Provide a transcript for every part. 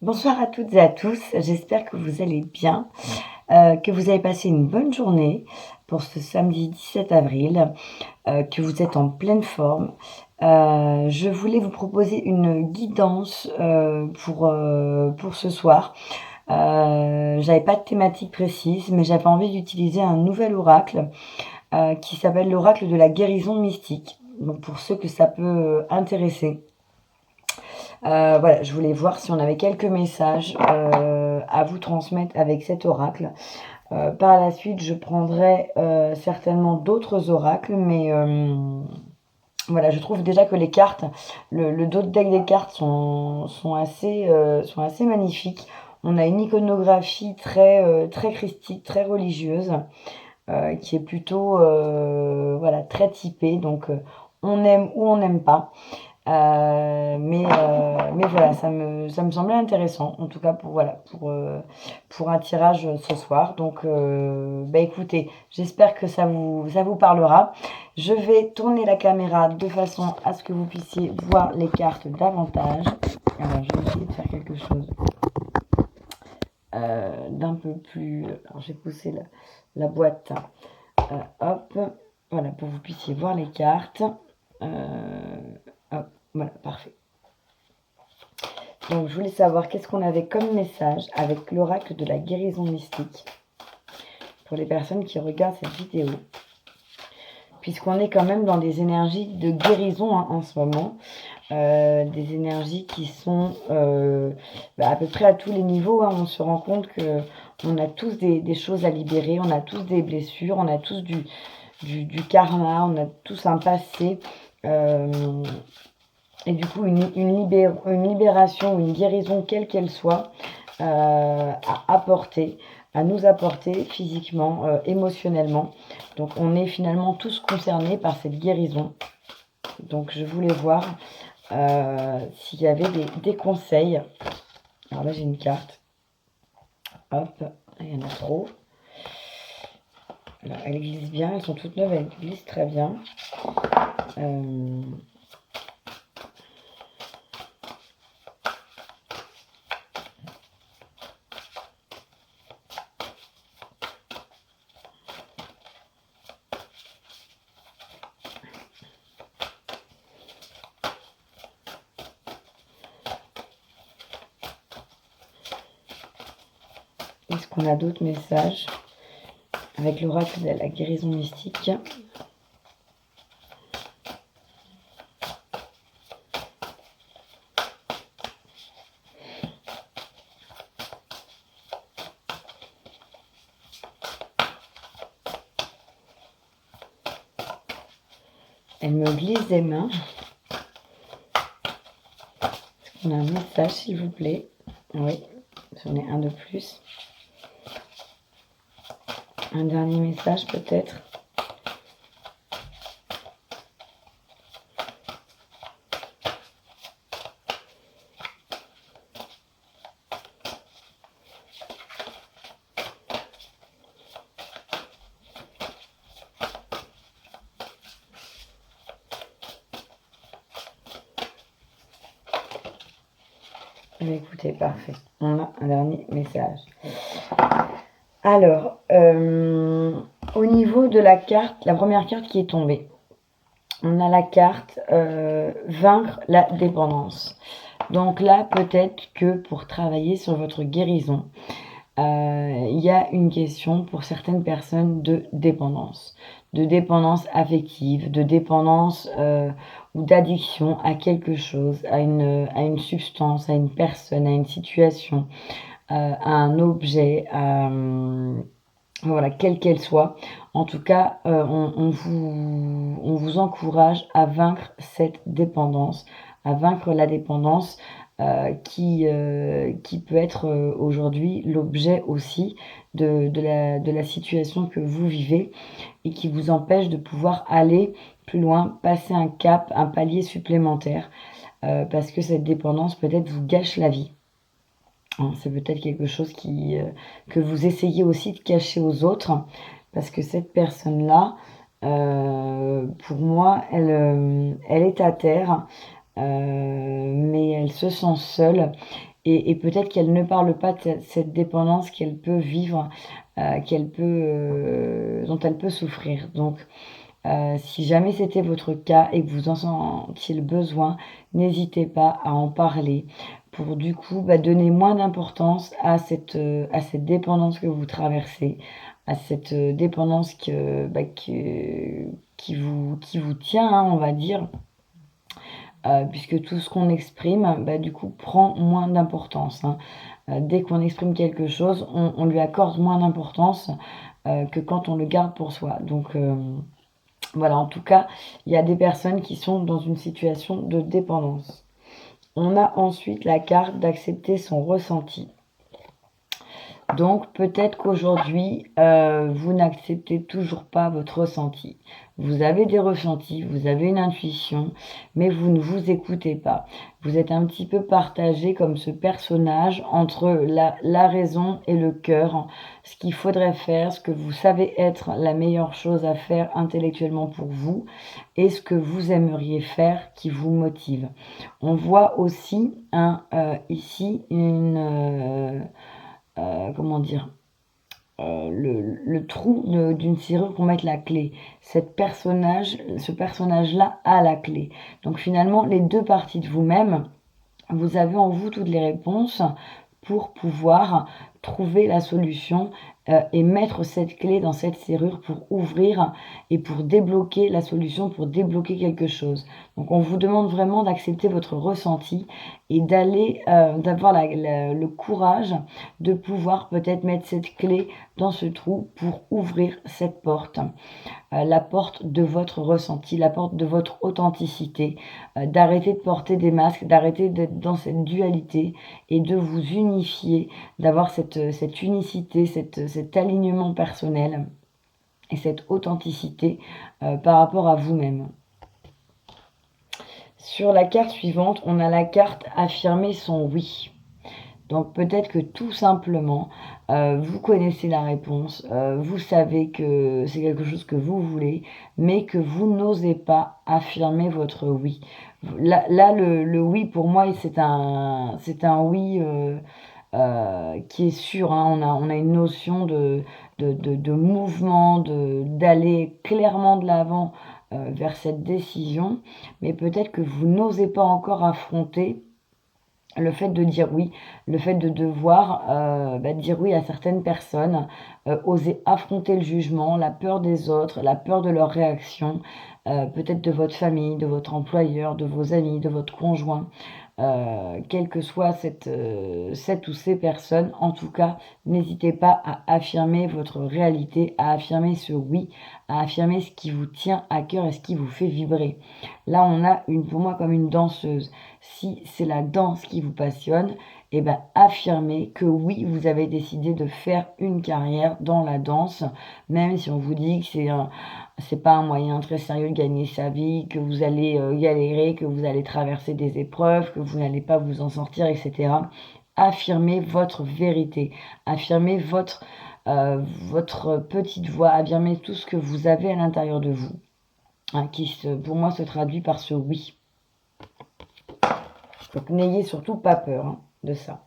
Bonsoir à toutes et à tous, j'espère que vous allez bien, que vous avez passé une bonne journée pour ce samedi 17 avril, que vous êtes en pleine forme. Je voulais vous proposer une guidance, pour ce soir. J'avais pas de thématique précise, mais j'avais envie d'utiliser un nouvel oracle, qui s'appelle l'oracle de la guérison mystique. Donc pour ceux que ça peut intéresser. Voilà, je voulais voir si on avait quelques messages à vous transmettre avec cet oracle. Par la suite, je prendrai certainement d'autres oracles, mais voilà, je trouve déjà que les cartes, le dos de deck des cartes sont assez magnifiques. On a une iconographie très christique, très religieuse, qui est plutôt voilà, très typée. Donc, on aime ou on n'aime pas. Mais voilà, ça me semblait intéressant, en tout cas voilà, pour un tirage ce soir. Donc, bah écoutez, j'espère que ça vous parlera. Je vais tourner la caméra de façon à ce que vous puissiez voir les cartes davantage. Alors, je vais essayer de faire quelque chose d'un peu plus... Alors, j'ai poussé la boîte. Hop, voilà, pour que vous puissiez voir les cartes. Hop, voilà, parfait. Donc, je voulais savoir qu'est-ce qu'on avait comme message avec l'oracle de la guérison mystique pour les personnes qui regardent cette vidéo. Puisqu'on est quand même dans des énergies de guérison en ce moment. Des énergies qui sont à peu près à tous les niveaux. On se rend compte qu'on a tous des choses à libérer, on a tous des blessures, on a tous du karma, on a tous un passé. Et du coup, une libération, une guérison, quelle qu'elle soit, à nous apporter physiquement, émotionnellement. Donc, on est finalement tous concernés par cette guérison. Donc, je voulais voir s'il y avait des conseils. Alors là, j'ai une carte. Hop, il y en a trop. Alors, elles glissent bien, elles sont toutes neuves, elles glissent très bien. Est-ce qu'on a d'autres messages avec l'oracle de la guérison mystique? Elle me glisse des mains. Est-ce qu'on a un message, s'il vous plaît? Oui, j'en ai un de plus. Un dernier message, peut-être. Écoutez, parfait. On a un dernier message. Alors, au niveau de la carte, la première carte qui est tombée, on a la carte vaincre la dépendance. Donc là, peut-être que pour travailler sur votre guérison, il y a une question pour certaines personnes de dépendance affective, de dépendance ou d'addiction à quelque chose, à une substance, à une personne, à une situation, à un objet, voilà, quelle qu'elle soit. En tout cas, on vous encourage à vaincre cette dépendance, à vaincre la dépendance qui peut être aujourd'hui l'objet aussi de la situation que vous vivez et qui vous empêche de pouvoir aller plus loin, passer un cap, un palier supplémentaire, parce que cette dépendance peut-être vous gâche la vie. C'est peut-être quelque chose que vous essayez aussi de cacher aux autres, parce que cette personne-là, pour moi, elle est à terre, mais elle se sent seule et peut-être qu'elle ne parle pas de cette dépendance qu'elle peut vivre, dont elle peut souffrir. Donc, si jamais c'était votre cas et que vous en sentiez le besoin, n'hésitez pas à en parler pour du coup, donner moins d'importance à cette dépendance que vous traversez, à cette, dépendance qui vous tient, hein, on va dire, puisque tout ce qu'on exprime, du coup, prend moins d'importance, hein. Dès qu'on exprime quelque chose, on lui accorde moins d'importance, que quand on le garde pour soi. Donc, voilà, en tout cas, il y a des personnes qui sont dans une situation de dépendance. On a ensuite la carte d'accepter son ressenti. Donc peut-être qu'aujourd'hui, vous n'acceptez toujours pas votre ressenti. Vous avez des ressentis, vous avez une intuition, mais vous ne vous écoutez pas. Vous êtes un petit peu partagé comme ce personnage entre la raison et le cœur, ce qu'il faudrait faire, ce que vous savez être la meilleure chose à faire intellectuellement pour vous, et ce que vous aimeriez faire qui vous motive. On voit aussi ici comment dire, le trou d'une serrure pour mettre la clé. Ce personnage-là a la clé. Donc finalement, les deux parties de vous-même, vous avez en vous toutes les réponses pour pouvoir trouver la solution et mettre cette clé dans cette serrure pour ouvrir et pour débloquer la solution, pour débloquer quelque chose. Donc on vous demande vraiment d'accepter votre ressenti et d'avoir le courage de pouvoir peut-être mettre cette clé dans ce trou pour ouvrir cette porte. La porte de votre ressenti, la porte de votre authenticité, d'arrêter de porter des masques, d'arrêter d'être dans cette dualité et de vous unifier, d'avoir cette unicité, cet alignement personnel et cette authenticité par rapport à vous-même. Sur la carte suivante, on a la carte affirmer son oui. Donc peut-être que tout simplement, vous connaissez la réponse, vous savez que c'est quelque chose que vous voulez, mais que vous n'osez pas affirmer votre oui. Là le oui pour moi, c'est un oui qui est sûr, hein. On a une notion de mouvement, d'aller clairement de l'avant vers cette décision, mais peut-être que vous n'osez pas encore affronter le fait de dire oui, le fait de devoir dire oui à certaines personnes, oser affronter le jugement, la peur des autres, la peur de leur réaction, peut-être de votre famille, de votre employeur, de vos amis, de votre conjoint, quelle que soit cette ou ces personnes. En tout cas, n'hésitez pas à affirmer votre réalité, à affirmer ce oui, à affirmer ce qui vous tient à cœur et ce qui vous fait vibrer. Là, on a pour moi comme une danseuse. Si c'est la danse qui vous passionne, affirmez que oui, vous avez décidé de faire une carrière dans la danse, même si on vous dit que c'est pas un moyen très sérieux de gagner sa vie, que vous allez galérer, que vous allez traverser des épreuves, que vous n'allez pas vous en sortir, etc. Affirmez votre vérité, affirmez votre petite voix, affirmez tout ce que vous avez à l'intérieur de vous, hein, pour moi se traduit par ce oui. Donc n'ayez surtout pas peur, hein, de ça.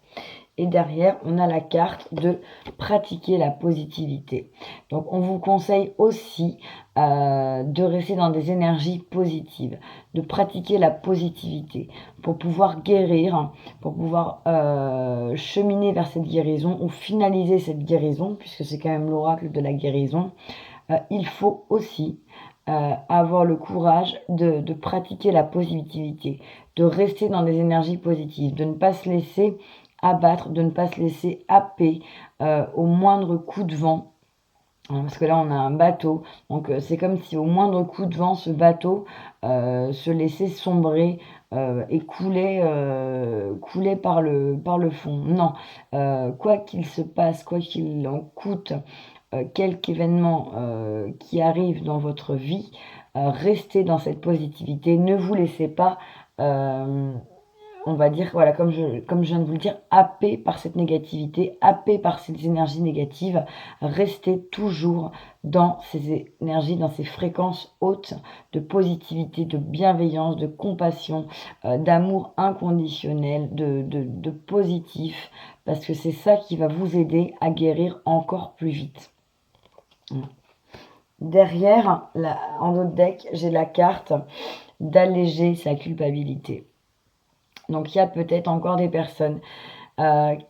Et derrière, on a la carte de pratiquer la positivité. Donc on vous conseille aussi de rester dans des énergies positives, de pratiquer la positivité pour pouvoir guérir, pour pouvoir cheminer vers cette guérison ou finaliser cette guérison, puisque c'est quand même l'oracle de la guérison. Il faut aussi avoir le courage de pratiquer la positivité, de rester dans des énergies positives, de ne pas se laisser abattre, de ne pas se laisser happer au moindre coup de vent. Parce que là, on a un bateau, donc c'est comme si au moindre coup de vent, ce bateau se laissait sombrer et couler par le fond. Non, quoi qu'il se passe, quoi qu'il en coûte, quelque événement qui arrive dans votre vie, restez dans cette positivité. Ne vous laissez pas on va dire, voilà, comme je viens de vous le dire, happé par cette négativité, happé par ces énergies négatives. Restez toujours dans ces énergies, dans ces fréquences hautes de positivité, de bienveillance, de compassion, d'amour inconditionnel, de positif, parce que c'est ça qui va vous aider à guérir encore plus vite. Derrière, en autre deck, j'ai la carte d'alléger sa culpabilité. Donc, il y a peut-être encore des personnes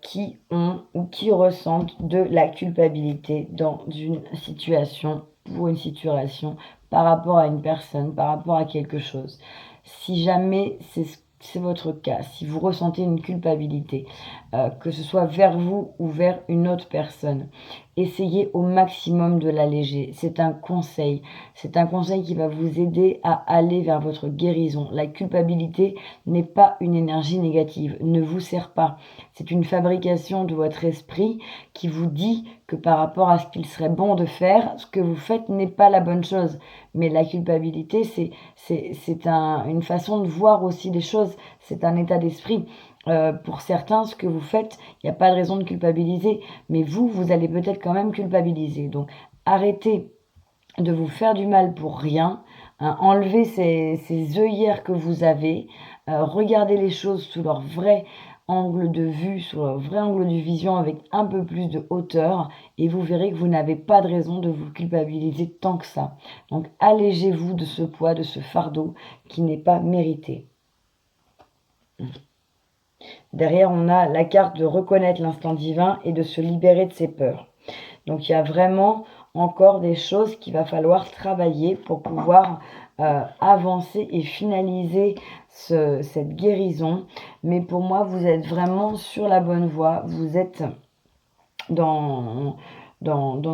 qui ont ou qui ressentent de la culpabilité dans une situation, pour une situation, par rapport à une personne, par rapport à quelque chose. Si jamais c'est votre cas, si vous ressentez une culpabilité, que ce soit vers vous ou vers une autre personne, essayez au maximum de l'alléger. C'est un conseil qui va vous aider à aller vers votre guérison. La culpabilité n'est pas une énergie négative, ne vous sert pas. C'est une fabrication de votre esprit qui vous dit que par rapport à ce qu'il serait bon de faire, ce que vous faites n'est pas la bonne chose. Mais la culpabilité, c'est une façon de voir aussi les choses, c'est un état d'esprit. Pour certains, ce que vous faites, il n'y a pas de raison de culpabiliser, mais vous allez peut-être quand même culpabiliser. Donc, arrêtez de vous faire du mal pour rien, hein, enlevez ces œillères que vous avez, regardez les choses sous leur vrai angle de vue, sous leur vrai angle de vision avec un peu plus de hauteur, et vous verrez que vous n'avez pas de raison de vous culpabiliser tant que ça. Donc, allégez-vous de ce poids, de ce fardeau qui n'est pas mérité. Derrière, on a la carte de reconnaître l'instant divin et de se libérer de ses peurs. Donc, il y a vraiment encore des choses qu'il va falloir travailler pour pouvoir avancer et finaliser cette guérison. Mais pour moi, vous êtes vraiment sur la bonne voie. Vous êtes dans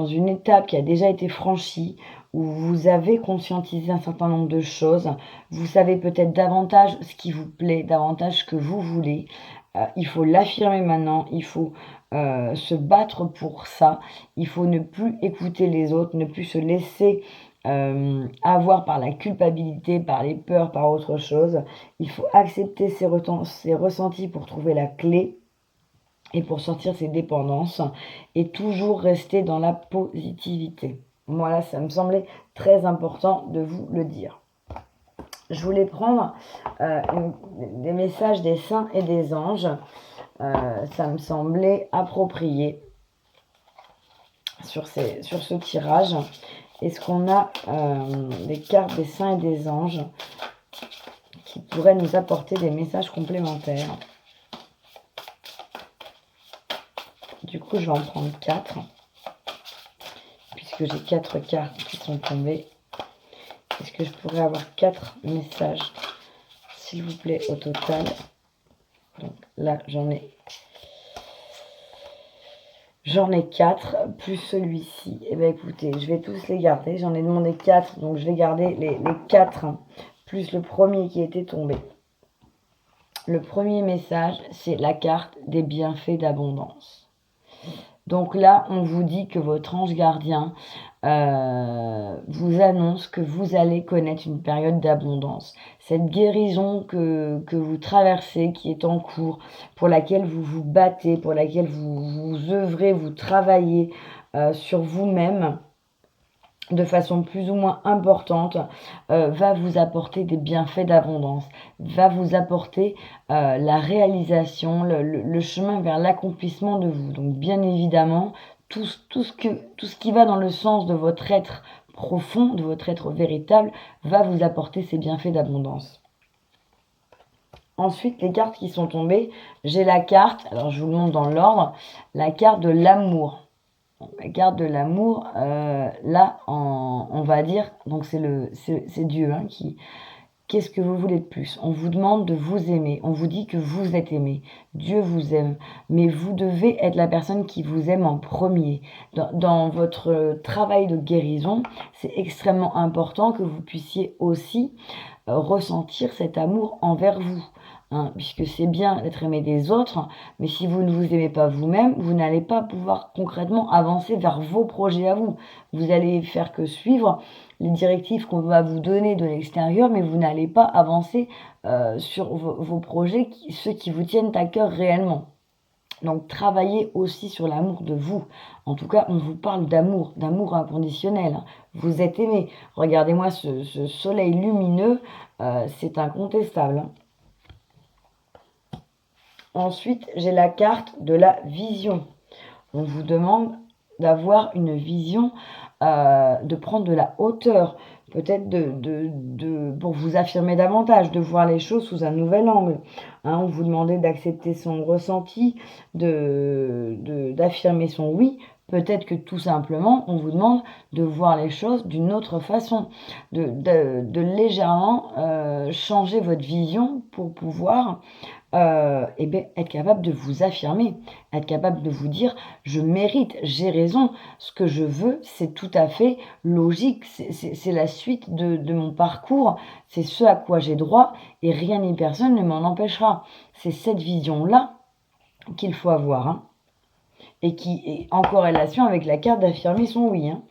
une étape qui a déjà été franchie, où vous avez conscientisé un certain nombre de choses. Vous savez peut-être davantage ce qui vous plaît, davantage ce que vous voulez. Il faut l'affirmer maintenant, il faut se battre pour ça. Il faut ne plus écouter les autres, ne plus se laisser avoir par la culpabilité, par les peurs, par autre chose. Il faut accepter ses ressentis pour trouver la clé et pour sortir ses dépendances et toujours rester dans la positivité. Voilà, ça me semblait très important de vous le dire. Je voulais prendre des messages des saints et des anges. Ça me semblait approprié sur ce tirage. Est-ce qu'on a des cartes des saints et des anges qui pourraient nous apporter des messages complémentaires? Du coup, je vais en prendre 4, puisque j'ai 4 cartes qui sont tombées. Est-ce que je pourrais avoir 4 messages, s'il vous plaît, au total? Donc là, j'en ai 4, plus celui-ci. Eh bien, écoutez, je vais tous les garder. J'en ai demandé 4, donc je vais garder les 4, plus le premier qui était tombé. Le premier message, c'est la carte des bienfaits d'abondance. Donc là, on vous dit que votre ange gardien vous annonce que vous allez connaître une période d'abondance. Cette guérison que vous traversez, qui est en cours, pour laquelle vous vous battez, pour laquelle vous œuvrez, vous travaillez sur vous-même, de façon plus ou moins importante, va vous apporter des bienfaits d'abondance, va vous apporter la réalisation, le chemin vers l'accomplissement de vous. Donc bien évidemment, tout ce qui va dans le sens de votre être profond, de votre être véritable, va vous apporter ces bienfaits d'abondance. Ensuite, les cartes qui sont tombées, j'ai la carte, alors je vous le montre dans l'ordre, la carte de l'amour. La carte de l'amour, là, on va dire, donc c'est Dieu qui... Qu'est-ce que vous voulez de plus? On vous demande de vous aimer. On vous dit que vous êtes aimé. Dieu vous aime. Mais vous devez être la personne qui vous aime en premier. Dans votre travail de guérison, c'est extrêmement important que vous puissiez aussi ressentir cet amour envers vous. hein, puisque c'est bien d'être aimé des autres, mais si vous ne vous aimez pas vous-même, vous n'allez pas pouvoir concrètement avancer vers vos projets à vous. Vous allez faire que suivre les directives qu'on va vous donner de l'extérieur, mais vous n'allez pas avancer sur vos projets, ceux qui vous tiennent à cœur réellement. Donc travaillez aussi sur l'amour de vous. En tout cas, on vous parle d'amour inconditionnel. Vous êtes aimé. Regardez-moi ce soleil lumineux, c'est incontestable. Ensuite, j'ai la carte de la vision. On vous demande d'avoir une vision, de prendre de la hauteur, peut-être pour vous affirmer davantage, de voir les choses sous un nouvel angle. Hein, on vous demandait d'accepter son ressenti, d'affirmer son oui. Peut-être que tout simplement, on vous demande de voir les choses d'une autre façon, de légèrement changer votre vision pour pouvoir être capable de vous affirmer, être capable de vous dire je mérite, j'ai raison, ce que je veux, c'est tout à fait logique, c'est la suite de mon parcours, c'est ce à quoi j'ai droit et rien ni personne ne m'en empêchera. C'est cette vision-là qu'il faut avoir, hein, et qui est en corrélation avec la carte d'affirmer son oui. Hein.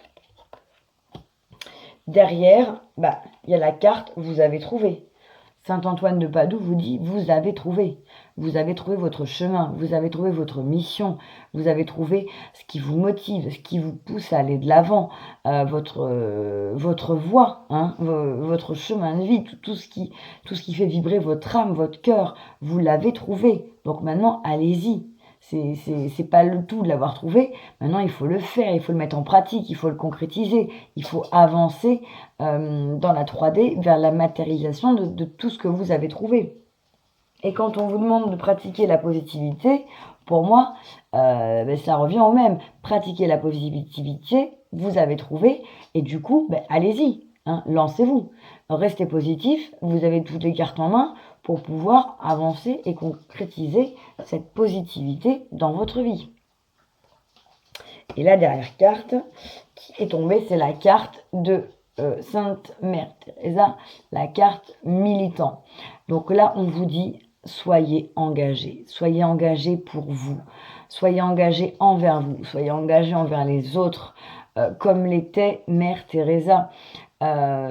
Derrière, il y a la carte vous avez trouvé. Saint Antoine de Padoue vous dit, vous avez trouvé votre chemin, vous avez trouvé votre mission, vous avez trouvé ce qui vous motive, ce qui vous pousse à aller de l'avant, votre voie, hein, votre chemin de vie, tout ce qui fait vibrer votre âme, votre cœur, vous l'avez trouvé. Donc maintenant, allez-y. C'est pas le tout de l'avoir trouvé. Maintenant, il faut le faire, il faut le mettre en pratique, il faut le concrétiser, il faut avancer dans la 3D vers la matérialisation de tout ce que vous avez trouvé. Et quand on vous demande de pratiquer la positivité, pour moi, ça revient au même. Pratiquer la positivité, vous avez trouvé, et du coup, allez-y, hein, lancez-vous. Restez positif, vous avez toutes les cartes en main pour pouvoir avancer et concrétiser cette positivité dans votre vie. Et la dernière carte qui est tombée, c'est la carte de Sainte Mère Teresa, la carte militant. Donc là, on vous dit, soyez engagés pour vous, soyez engagés envers vous, soyez engagés envers les autres, comme l'était Mère Teresa.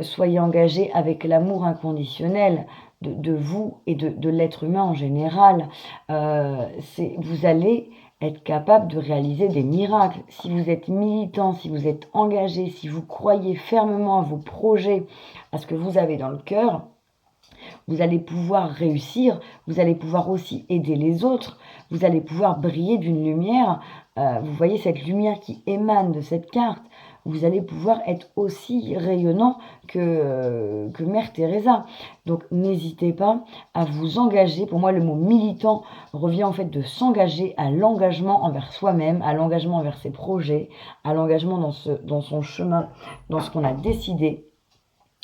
Soyez engagés avec l'amour inconditionnel de vous et de l'être humain en général. Vous allez être capable de réaliser des miracles. Si vous êtes militant, si vous êtes engagé, si vous croyez fermement à vos projets, à ce que vous avez dans le cœur, vous allez pouvoir réussir, vous allez pouvoir aussi aider les autres, vous allez pouvoir briller d'une lumière. Vous voyez cette lumière qui émane de cette carte, vous allez pouvoir être aussi rayonnant que Mère Teresa. Donc n'hésitez pas à vous engager. Pour moi, le mot militant revient en fait de s'engager à l'engagement envers soi-même, à l'engagement envers ses projets, à l'engagement dans son chemin, dans ce qu'on a décidé.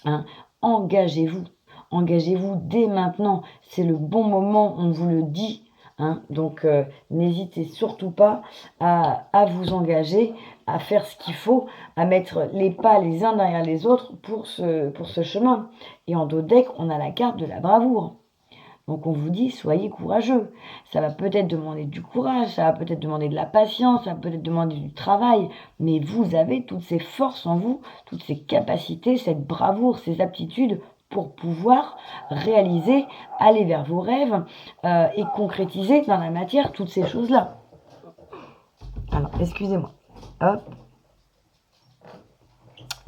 Hein. Engagez-vous. Engagez-vous dès maintenant. C'est le bon moment, on vous le dit. Hein. Donc n'hésitez surtout pas à vous engager, à faire ce qu'il faut, à mettre les pas les uns derrière les autres pour ce chemin. Et en dos deck, on a la carte de la bravoure. Donc on vous dit, soyez courageux. Ça va peut-être demander du courage, ça va peut-être demander de la patience, ça va peut-être demander du travail, mais vous avez toutes ces forces en vous, toutes ces capacités, cette bravoure, ces aptitudes pour pouvoir réaliser, aller vers vos rêves et concrétiser dans la matière toutes ces choses-là. Alors, excusez-moi. Hop.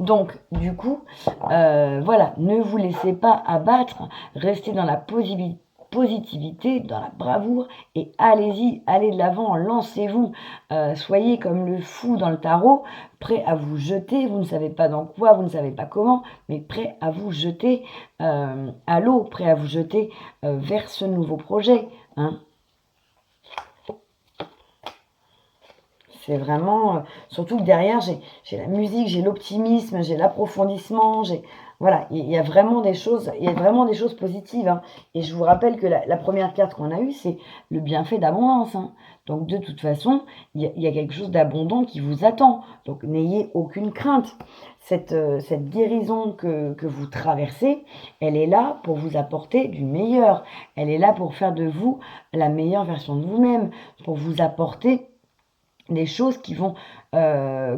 Donc, du coup, voilà, ne vous laissez pas abattre, restez dans la positivité, dans la bravoure, et allez-y, allez de l'avant, lancez-vous, soyez comme le fou dans le tarot, prêt à vous jeter, vous ne savez pas dans quoi, vous ne savez pas comment, mais prêt à vous jeter à l'eau, prêt à vous jeter vers ce nouveau projet, hein. C'est vraiment... surtout que derrière, j'ai la musique, j'ai l'optimisme, j'ai l'approfondissement, voilà, il y a vraiment des choses, positives, hein. Et je vous rappelle que la première carte qu'on a eue, c'est le bienfait d'abondance, hein. Donc de toute façon, il y a quelque chose d'abondant qui vous attend. Donc n'ayez aucune crainte. Cette guérison que vous traversez, elle est là pour vous apporter du meilleur. Elle est là pour faire de vous la meilleure version de vous-même, pour vous apporter des choses qui vont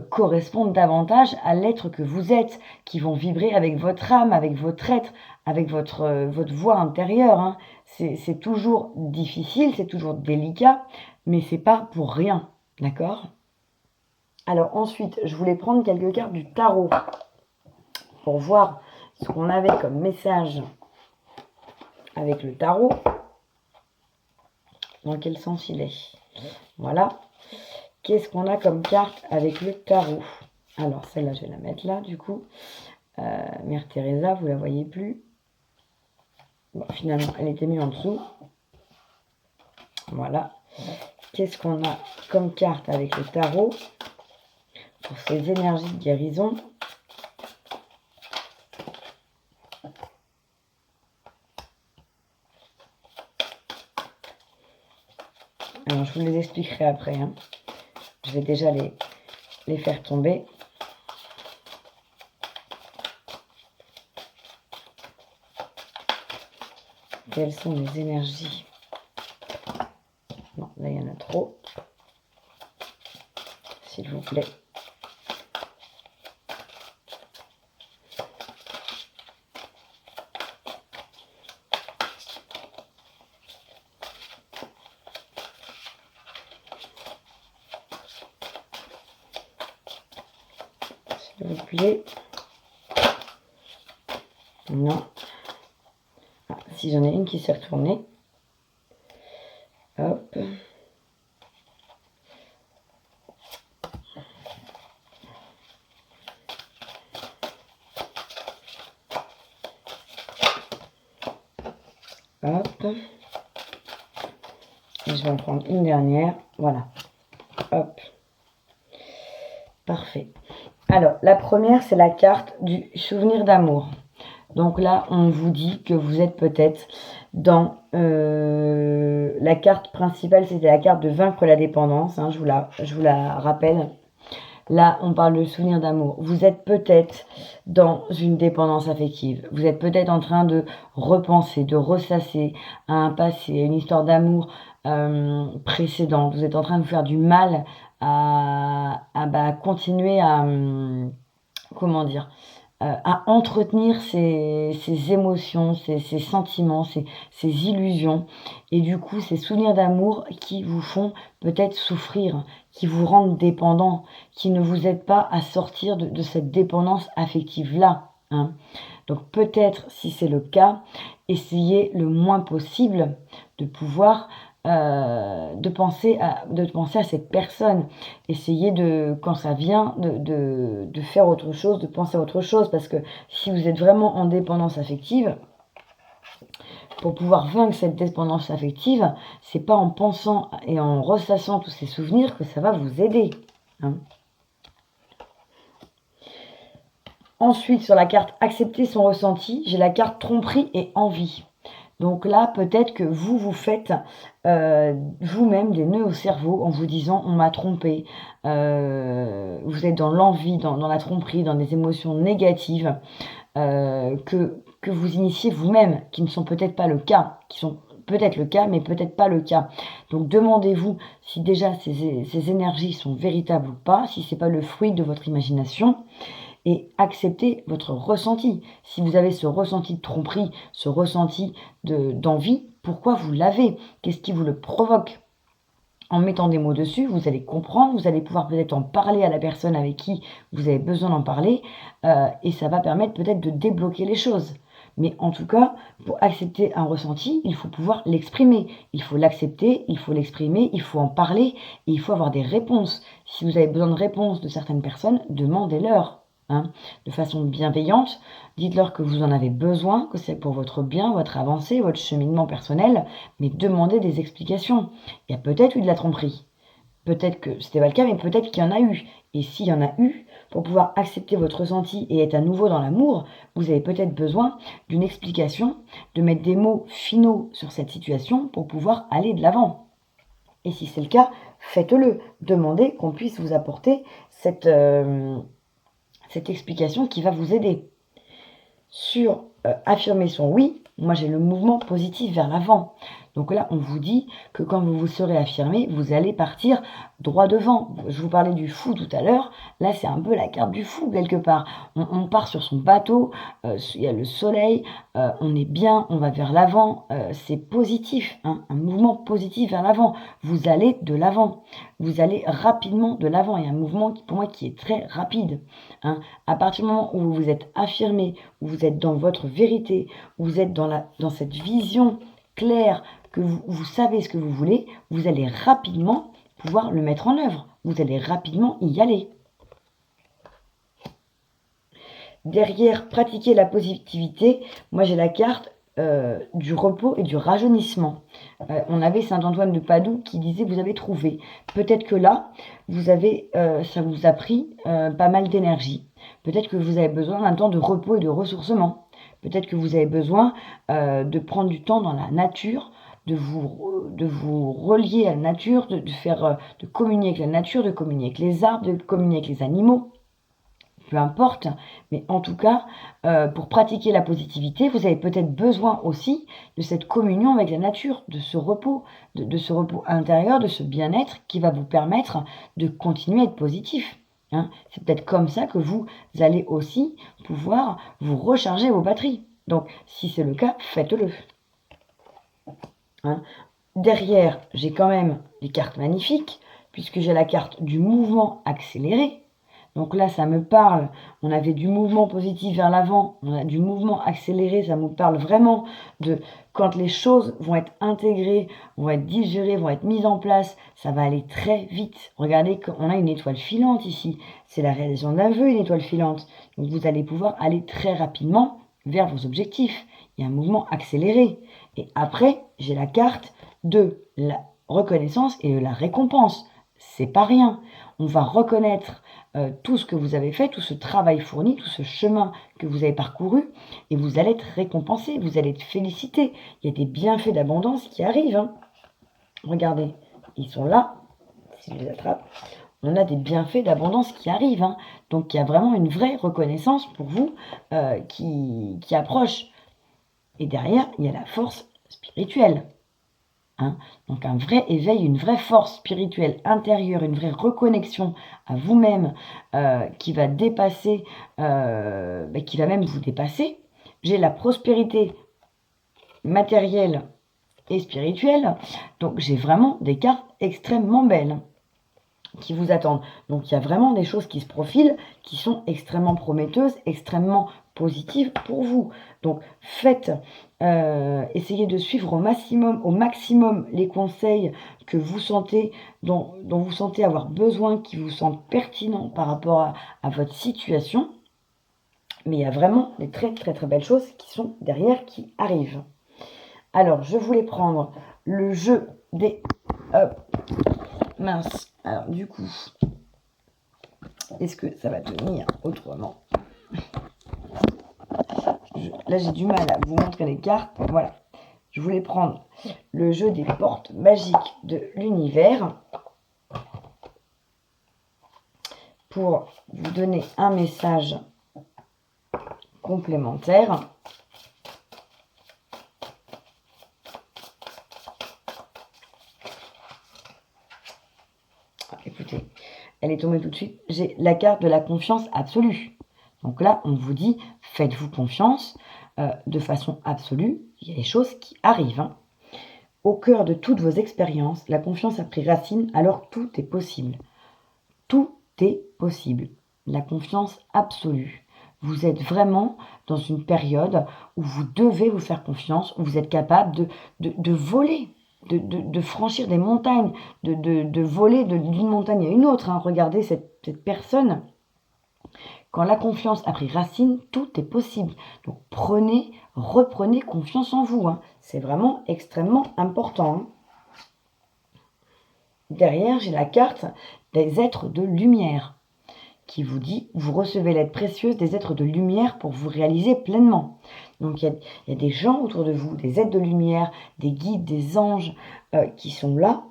correspondre davantage à l'être que vous êtes, qui vont vibrer avec votre âme, avec votre être, avec votre voix intérieure, hein. C'est toujours difficile, c'est toujours délicat, mais c'est pas pour rien, d'accord? Alors ensuite, je voulais prendre quelques cartes du tarot pour voir ce qu'on avait comme message avec le tarot, dans quel sens il est. Voilà. Qu'est-ce qu'on a comme carte avec le tarot? Alors, celle-là, je vais la mettre là, du coup. Mère Teresa, vous la voyez plus. Bon, finalement, elle était mise en dessous. Voilà. Qu'est-ce qu'on a comme carte avec le tarot pour ces énergies de guérison? Alors, je vous les expliquerai après, hein. Je vais déjà les faire tomber. Quelles sont les énergies? Non, là, il y en a trop. S'il vous plaît. S'il vous plaît. Non. Ah, si j'en ai une qui s'est retournée. Hop. Hop. Et je vais en prendre une dernière. Voilà. Hop. Parfait. Alors, la première, c'est la carte du souvenir d'amour. Donc là, on vous dit que vous êtes peut-être dans la carte principale, c'était la carte de vaincre la dépendance, hein, je vous la rappelle. Là, on parle de souvenir d'amour. Vous êtes peut-être dans une dépendance affective. Vous êtes peut-être en train de repenser, de ressasser à un passé, à une histoire d'amour précédente. Vous êtes en train de vous faire du mal à continuer à... comment dire, à entretenir ces émotions, ces sentiments, ces illusions. Et du coup, ces souvenirs d'amour qui vous font peut-être souffrir, qui vous rendent dépendant, qui ne vous aident pas à sortir de cette dépendance affective-là, hein. Donc peut-être, si c'est le cas, essayez le moins possible de pouvoir de penser à cette personne. Essayez de, quand ça vient, de faire autre chose, de penser à autre chose, parce que si vous êtes vraiment en dépendance affective, pour pouvoir vaincre cette dépendance affective, c'est pas en pensant et en ressassant tous ces souvenirs que ça va vous aider, hein. Ensuite, sur la carte accepter son ressenti, j'ai la carte tromperie et envie. Donc là, peut-être que vous faites vous-même des nœuds au cerveau en vous disant « on m'a trompé ». Vous êtes dans l'envie, dans la tromperie, dans des émotions négatives que vous initiez vous-même, qui ne sont peut-être pas le cas, qui sont peut-être le cas, mais peut-être pas le cas. Donc demandez-vous si déjà ces énergies sont véritables ou pas, si c'est pas le fruit de votre imagination. Et acceptez votre ressenti. Si vous avez ce ressenti de tromperie, ce ressenti d'envie, pourquoi vous l'avez? Qu'est-ce qui vous le provoque? En mettant des mots dessus, vous allez comprendre, vous allez pouvoir peut-être en parler à la personne avec qui vous avez besoin d'en parler, et ça va permettre peut-être de débloquer les choses. Mais en tout cas, pour accepter un ressenti, il faut pouvoir l'exprimer. Il faut l'accepter, il faut l'exprimer, il faut en parler, et il faut avoir des réponses. Si vous avez besoin de réponses de certaines personnes, demandez-leur. Hein, de façon bienveillante, dites-leur que vous en avez besoin, que c'est pour votre bien, votre avancée, votre cheminement personnel, mais demandez des explications. Il y a peut-être eu de la tromperie. Peut-être que ce n'était pas le cas, mais peut-être qu'il y en a eu. Et s'il y en a eu, pour pouvoir accepter votre ressenti et être à nouveau dans l'amour, vous avez peut-être besoin d'une explication, de mettre des mots finaux sur cette situation pour pouvoir aller de l'avant. Et si c'est le cas, faites-le. Demandez qu'on puisse vous apporter cette explication qui va vous aider. Sur affirmer son oui, moi j'ai le mouvement positif vers l'avant. Donc là, on vous dit que quand vous vous serez affirmé, vous allez partir droit devant. Je vous parlais du fou tout à l'heure. Là, c'est un peu la carte du fou quelque part. On part sur son bateau, il y a le soleil, on est bien, on va vers l'avant. C'est positif, hein, un mouvement positif vers l'avant. Vous allez de l'avant. Vous allez rapidement de l'avant. Il y a un mouvement pour moi qui est très rapide. Hein. À partir du moment où vous vous êtes affirmé, où vous êtes dans votre vérité, où vous êtes dans cette vision claire, que vous savez ce que vous voulez, vous allez rapidement pouvoir le mettre en œuvre. Vous allez rapidement y aller. Derrière, pratiquer la positivité, moi j'ai la carte du repos et du rajeunissement. On avait Saint-Antoine de Padoue qui disait vous avez trouvé. Peut-être que là, ça vous a pris pas mal d'énergie. Peut-être que vous avez besoin d'un temps de repos et de ressourcement. Peut-être que vous avez besoin de prendre du temps dans la nature, de vous relier à la nature, de communier avec la nature, de communier avec les arbres, de communier avec les animaux. Peu importe, mais en tout cas, pour pratiquer la positivité, vous avez peut-être besoin aussi de cette communion avec la nature, de ce repos, de ce repos intérieur, de ce bien-être qui va vous permettre de continuer à être positif. Hein. C'est peut-être comme ça que vous allez aussi pouvoir vous recharger vos batteries. Donc, si c'est le cas, faites-le. Hein. Derrière, j'ai quand même des cartes magnifiques, puisque j'ai la carte du mouvement accéléré. Donc là, ça me parle, on avait du mouvement positif vers l'avant, on a du mouvement accéléré, ça me parle vraiment de quand les choses vont être intégrées, vont être digérées, vont être mises en place, ça va aller très vite. Regardez qu'on a une étoile filante ici, c'est la réalisation d'un vœu, une étoile filante. Donc vous allez pouvoir aller très rapidement vers vos objectifs. Il y a un mouvement accéléré. Et après, j'ai la carte de la reconnaissance et de la récompense. C'est pas rien. On va reconnaître tout ce que vous avez fait, tout ce travail fourni, tout ce chemin que vous avez parcouru, et vous allez être récompensé, vous allez être félicité. Il y a des bienfaits d'abondance qui arrivent. Hein. Regardez, ils sont là, si je les attrape. On a des bienfaits d'abondance qui arrivent. Hein. Donc il y a vraiment une vraie reconnaissance pour vous qui approche. Et derrière, il y a la force spirituelle. Hein. Donc un vrai éveil, une vraie force spirituelle intérieure, une vraie reconnexion à vous-même qui va dépasser, qui va même vous dépasser. J'ai la prospérité matérielle et spirituelle. Donc j'ai vraiment des cartes extrêmement belles qui vous attendent. Donc il y a vraiment des choses qui se profilent, qui sont extrêmement prometteuses, extrêmement positives pour vous. Donc essayez de suivre au maximum les conseils que vous sentez, dont vous sentez avoir besoin, qui vous semblent pertinents par rapport à votre situation. Mais il y a vraiment des très très très belles choses qui sont derrière, qui arrivent. Alors, je voulais prendre le jeu des... mince. Alors, du coup, est-ce que ça va tenir autrement ? Là, j'ai du mal à vous montrer les cartes. Voilà. Je voulais prendre le jeu des portes magiques de l'univers pour vous donner un message complémentaire. Écoutez, elle est tombée tout de suite. J'ai la carte de la confiance absolue. Donc là, on vous dit, faites-vous confiance de façon absolue. Il y a des choses qui arrivent. Hein. Au cœur de toutes vos expériences, la confiance a pris racine, alors tout est possible. Tout est possible. La confiance absolue. Vous êtes vraiment dans une période où vous devez vous faire confiance, où vous êtes capable de voler. De franchir des montagnes, de voler d'une montagne à une autre. Hein. Regardez cette personne. Quand la confiance a pris racine, tout est possible. Donc reprenez confiance en vous. Hein. C'est vraiment extrêmement important. Hein. derrière, j'ai la carte des êtres de lumière qui vous dit « Vous recevez l'aide précieuse des êtres de lumière pour vous réaliser pleinement ». Donc, il y a des gens autour de vous, des êtres de lumière, des guides, des anges qui sont là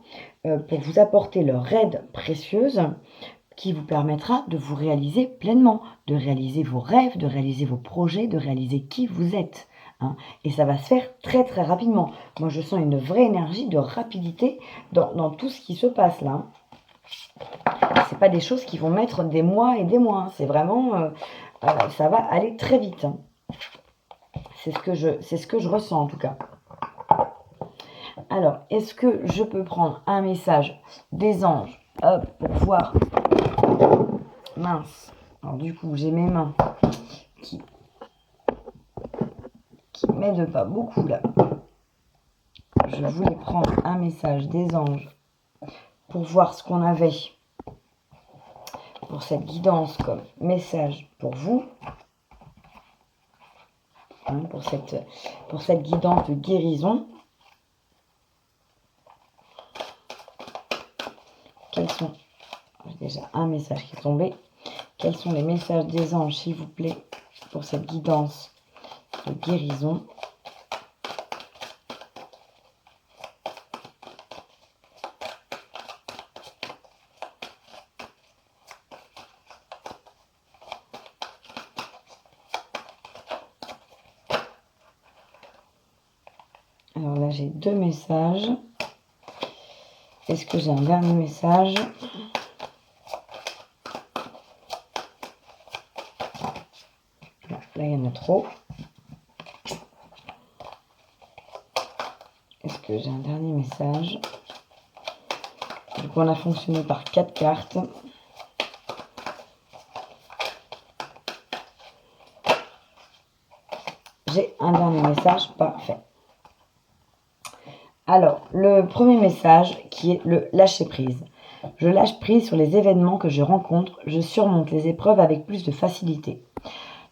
pour vous apporter leur aide précieuse qui vous permettra de vous réaliser pleinement, de réaliser vos rêves, de réaliser vos projets, de réaliser qui vous êtes. Hein. Et ça va se faire très très rapidement. Moi, je sens une vraie énergie de rapidité dans tout ce qui se passe là. Hein. C'est pas des choses qui vont mettre des mois et des mois. Hein. C'est vraiment, ça va aller très vite. Hein. C'est ce que je ressens en tout cas. Alors, est-ce que je peux prendre un message des anges pour voir? Mince. Alors du coup, j'ai mes mains qui m'aident pas beaucoup là. Je voulais prendre un message des anges pour voir ce qu'on avait pour cette guidance comme message pour vous. Hein, pour cette guidance de guérison. Quels sont... J'ai déjà un message qui est tombé. Quels sont les messages des anges, s'il vous plaît, pour cette guidance de guérison? Alors là, j'ai 2 messages. Est-ce que j'ai un dernier message? Non, là, il y en a trop. Est-ce que j'ai un dernier message? Donc, on a fonctionné par 4 cartes. J'ai un dernier message, parfait. Alors, le premier message qui est le lâcher prise. Je lâche prise sur les événements que je rencontre, je surmonte les épreuves avec plus de facilité.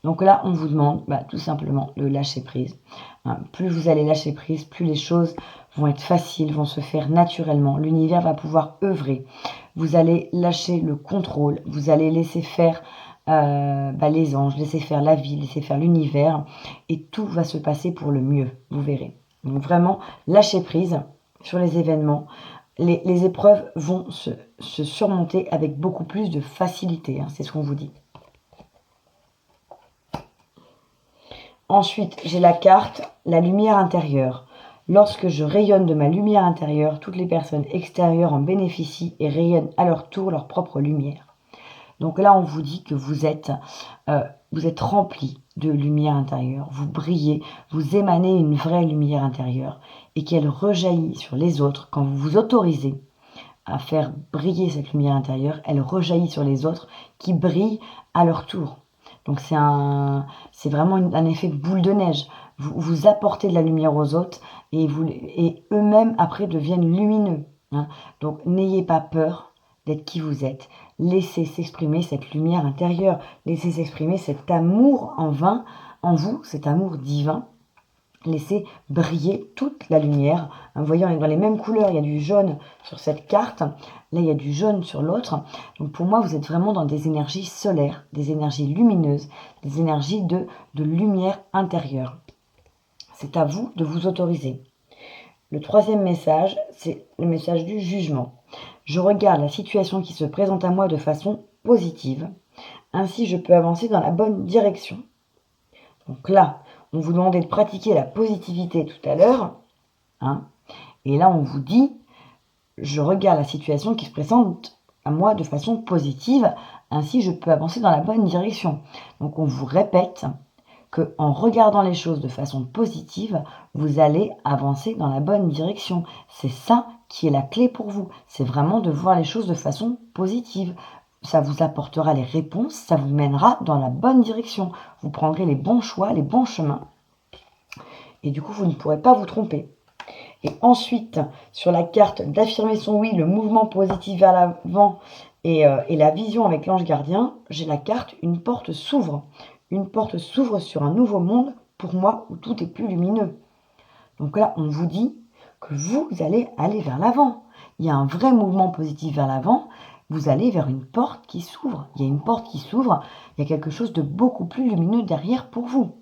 Donc là, on vous demande tout simplement de lâcher prise. Hein, plus vous allez lâcher prise, plus les choses vont être faciles, vont se faire naturellement. L'univers va pouvoir œuvrer. Vous allez lâcher le contrôle, vous allez laisser faire les anges, laisser faire la vie, laisser faire l'univers. Et tout va se passer pour le mieux, vous verrez. Donc vraiment, lâcher prise sur les événements. Les épreuves vont se surmonter avec beaucoup plus de facilité. Hein, c'est ce qu'on vous dit. Ensuite, j'ai la carte, la lumière intérieure. Lorsque je rayonne de ma lumière intérieure, toutes les personnes extérieures en bénéficient et rayonnent à leur tour leur propre lumière. Donc là, on vous dit que vous êtes rempli de lumière intérieure. Vous brillez, vous émanez une vraie lumière intérieure et qu'elle rejaillit sur les autres. Quand vous vous autorisez à faire briller cette lumière intérieure, elle rejaillit sur les autres qui brillent à leur tour. Donc c'est vraiment un effet boule de neige. Vous apportez de la lumière aux autres et eux-mêmes après deviennent lumineux. Hein. Donc n'ayez pas peur d'être qui vous êtes. Laissez s'exprimer cette lumière intérieure. Laissez s'exprimer cet amour en vous, cet amour divin. Laissez briller toute la lumière. Vous voyez, on est dans les mêmes couleurs. Il y a du jaune sur cette carte. Là, il y a du jaune sur l'autre. Donc, pour moi, vous êtes vraiment dans des énergies solaires, des énergies lumineuses, des énergies de lumière intérieure. C'est à vous de vous autoriser. Le troisième message, c'est le message du jugement. Je regarde la situation qui se présente à moi de façon positive. Ainsi, je peux avancer dans la bonne direction. Donc là, on vous demandait de pratiquer la positivité tout à l'heure. Hein, et là, on vous dit, je regarde la situation qui se présente à moi de façon positive. Ainsi, je peux avancer dans la bonne direction. Donc, on vous répète qu'en regardant les choses de façon positive, vous allez avancer dans la bonne direction. C'est ça qui est la clé pour vous. C'est vraiment de voir les choses de façon positive. Ça vous apportera les réponses, ça vous mènera dans la bonne direction. Vous prendrez les bons choix, les bons chemins. Et du coup, vous ne pourrez pas vous tromper. Et ensuite, sur la carte d'affirmer son oui, le mouvement positif vers l'avant et la vision avec l'ange gardien, j'ai la carte « Une porte s'ouvre ». Une porte s'ouvre sur un nouveau monde, pour moi, où tout est plus lumineux. Donc là, on vous dit que vous allez aller vers l'avant. il y a un vrai mouvement positif vers l'avant, vous allez vers une porte qui s'ouvre. Il y a une porte qui s'ouvre, il y a quelque chose de beaucoup plus lumineux derrière pour vous.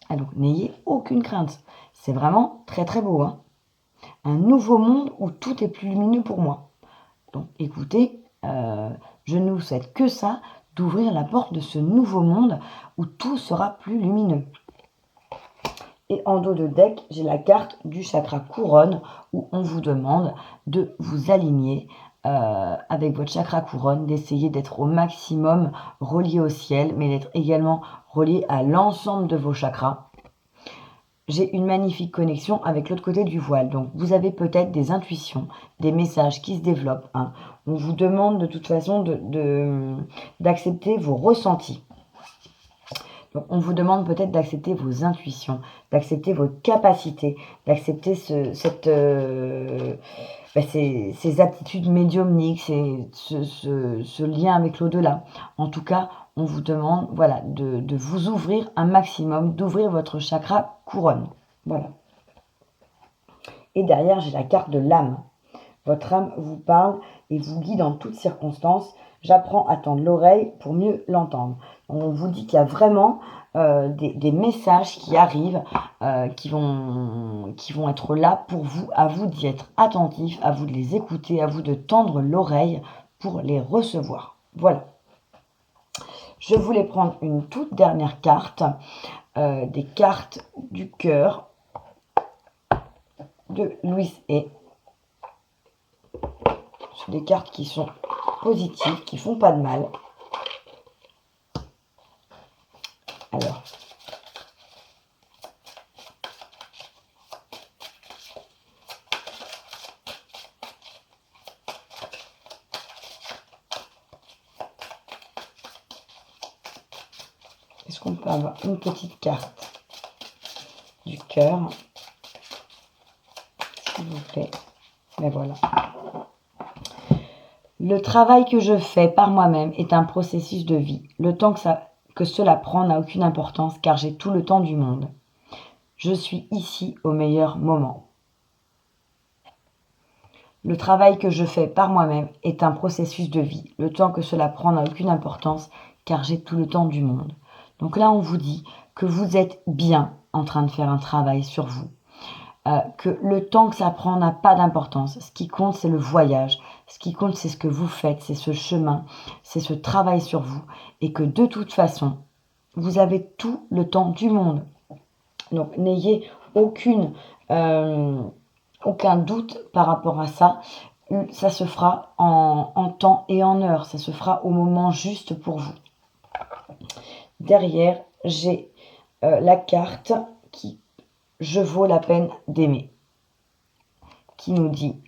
Ah, donc, n'ayez aucune crainte. C'est vraiment très très beau. Hein. Un nouveau monde où tout est plus lumineux pour moi. Donc, écoutez, je ne vous souhaite que ça, d'ouvrir la porte de ce nouveau monde où tout sera plus lumineux. Et en dos de deck, j'ai la carte du chakra couronne où on vous demande de vous aligner avec votre chakra couronne, d'essayer d'être au maximum relié au ciel, mais d'être également relié à l'ensemble de vos chakras. J'ai une magnifique connexion avec l'autre côté du voile. Donc, vous avez peut-être des intuitions, des messages qui se développent. Hein. On vous demande de toute façon d'accepter vos ressentis. Donc, on vous demande peut-être d'accepter vos intuitions, d'accepter vos capacités, d'accepter ces aptitudes médiumniques, ce lien avec l'au-delà. En tout cas, on vous demande voilà, de vous ouvrir un maximum, d'ouvrir votre chakra couronne. Voilà. Et derrière, j'ai la carte de l'âme. Votre âme vous parle et vous guide en toutes circonstances. J'apprends à tendre l'oreille pour mieux l'entendre. On vous dit qu'il y a vraiment des messages qui arrivent, qui vont être là pour vous, à vous d'y être attentif, à vous de les écouter, à vous de tendre l'oreille pour les recevoir. Voilà. Je voulais prendre une toute dernière carte, des cartes du cœur de Louise Hay. C'est des cartes qui sont positives, qui font pas de mal. Alors, est-ce qu'on peut avoir une petite carte du cœur, s'il vous plaît? Mais voilà. Le travail que je fais par moi-même est un processus de vie. Le temps que cela prend n'a aucune importance car j'ai tout le temps du monde. Je suis ici au meilleur moment. Le travail que je fais par moi-même est un processus de vie. Le temps que cela prend n'a aucune importance car j'ai tout le temps du monde. Donc là, on vous dit que vous êtes bien en train de faire un travail sur vous. Que le temps que ça prend n'a pas d'importance. Ce qui compte, c'est le voyage. Ce qui compte, c'est ce que vous faites, c'est ce chemin, c'est ce travail sur vous. Et que de toute façon, vous avez tout le temps du monde. Donc, n'ayez aucun doute par rapport à ça. Ça se fera en temps et en heure. Ça se fera au moment juste pour vous. Derrière, j'ai la carte qui je vaux la peine d'aimer, qui nous dit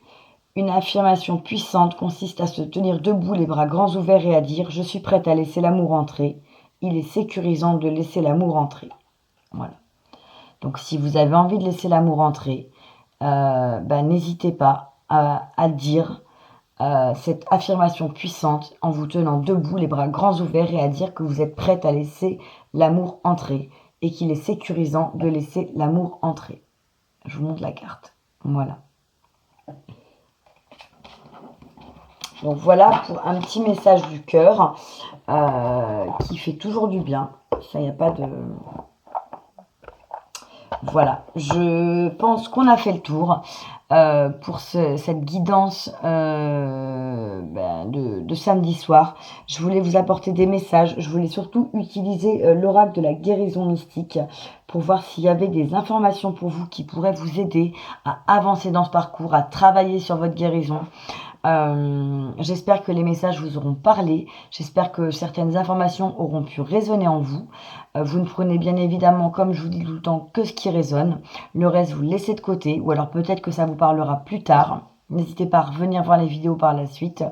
une affirmation puissante consiste à se tenir debout, les bras grands ouverts et à dire je suis prête à laisser l'amour entrer. Il est sécurisant de laisser l'amour entrer. Voilà. Donc si vous avez envie de laisser l'amour entrer, n'hésitez pas à dire cette affirmation puissante en vous tenant debout, les bras grands ouverts et à dire que vous êtes prête à laisser l'amour entrer. Et qu'il est sécurisant de laisser l'amour entrer. Je vous montre la carte. Voilà. Donc voilà pour un petit message du cœur qui fait toujours du bien. Ça, il n'y a pas de... Voilà. Je pense qu'on a fait le tour pour cette guidance de samedi soir. Je voulais vous apporter des messages. Je voulais surtout utiliser l'oracle de la guérison mystique pour voir s'il y avait des informations pour vous qui pourraient vous aider à avancer dans ce parcours, à travailler sur votre guérison. J'espère que les messages vous auront parlé. J'espère que certaines informations auront pu résonner en vous. Vous ne prenez bien évidemment, comme je vous dis tout le temps, que ce qui résonne. Le reste, vous le laissez de côté. Ou alors peut-être que ça vous parlera plus tard. N'hésitez pas à revenir voir les vidéos par la suite.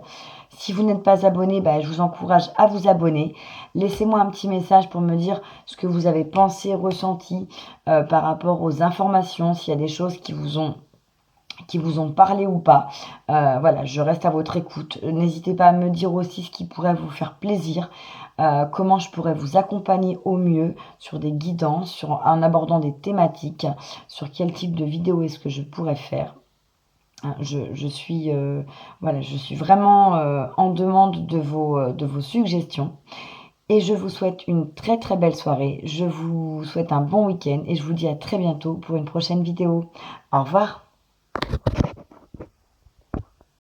Si vous n'êtes pas abonné, je vous encourage à vous abonner. Laissez-moi un petit message pour me dire ce que vous avez pensé, ressenti par rapport aux informations. S'il y a des choses qui vous ont parlé ou pas. Voilà, je reste à votre écoute. N'hésitez pas à me dire aussi ce qui pourrait vous faire plaisir, comment je pourrais vous accompagner au mieux sur des guidances, en abordant des thématiques, sur quel type de vidéo est-ce que je pourrais faire. Hein, voilà, je suis vraiment, en demande de vos suggestions et je vous souhaite une très, très belle soirée. Je vous souhaite un bon week-end et je vous dis à très bientôt pour une prochaine vidéo. Au revoir.